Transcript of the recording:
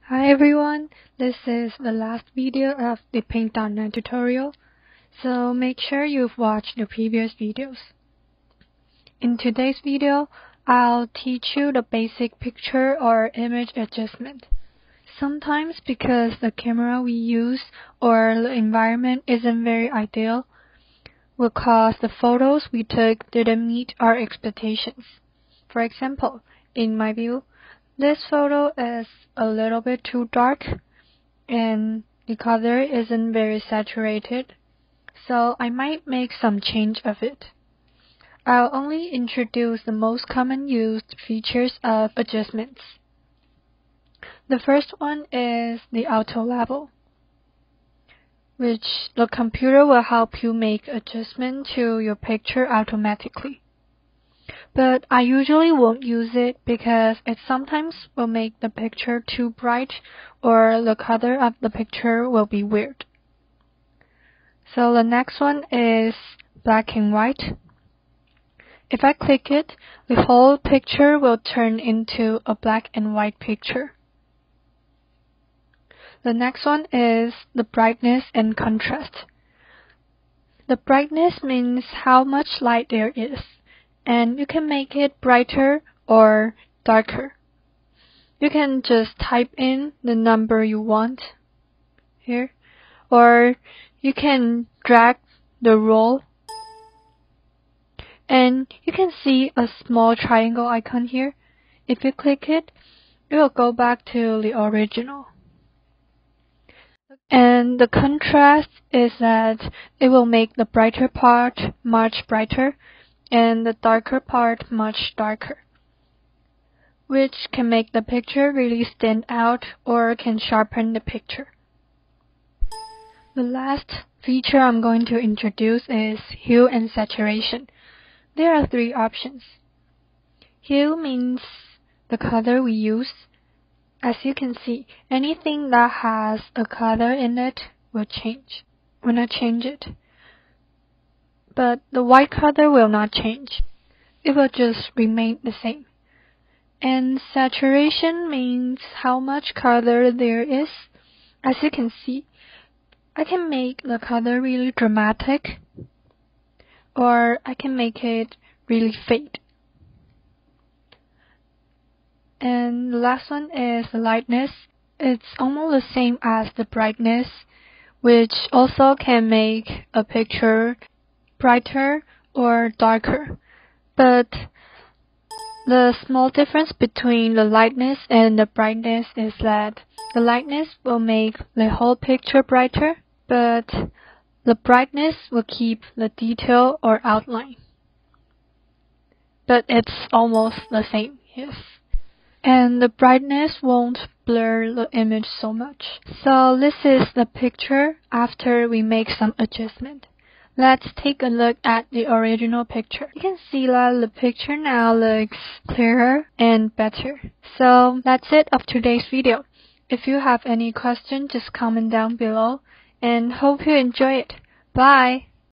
Hi everyone, this is the last video of the Paint.net tutorial, so make sure you've watched the previous videos. In today's video, I'll teach you the basic picture or image adjustment. Sometimes because the camera we use or the environment isn't very ideal, will cause the photos we took didn't meet our expectations. For example, in my view, this photo is a little bit too dark and the color isn't very saturated, so I might make some change of it. I'll only introduce the most common used features of adjustments. The first one is the auto level, which the computer will help you make adjustment to your picture automatically. But I usually won't use it because it sometimes will make the picture too bright or the color of the picture will be weird. So the next one is black and white. If I click it, the whole picture will turn into a black and white picture. The next one is the brightness and contrast. The brightness means how much light there is, and you can make it brighter or darker. You can just type in the number you want here, or you can drag the roll, and you can see a small triangle icon here. If you click it, it will go back to the original. And the contrast is that it will make the brighter part much brighter and the darker part much darker, which can make the picture really stand out or can sharpen the picture. The last feature I'm going to introduce is hue and saturation. There are three options. Hue means the color we use. As you can see, anything that has a color in it will change when I change it. But the white color will not change. It will just remain the same. And saturation means how much color there is. As you can see, I can make the color really dramatic, or I can make it really fade. And the last one is the lightness. It's almost the same as the brightness, which also can make a picture brighter or darker. But the small difference between the lightness and the brightness is that the lightness will make the whole picture brighter, but the brightness will keep the detail or outline. But it's almost the same, yes. And the brightness won't blur the image so much. So this is the picture after we make some adjustment. Let's take a look at the original picture. You can see that the picture now looks clearer and better. So that's it of today's video. If you have any questions, just comment down below and hope you enjoy it. Bye!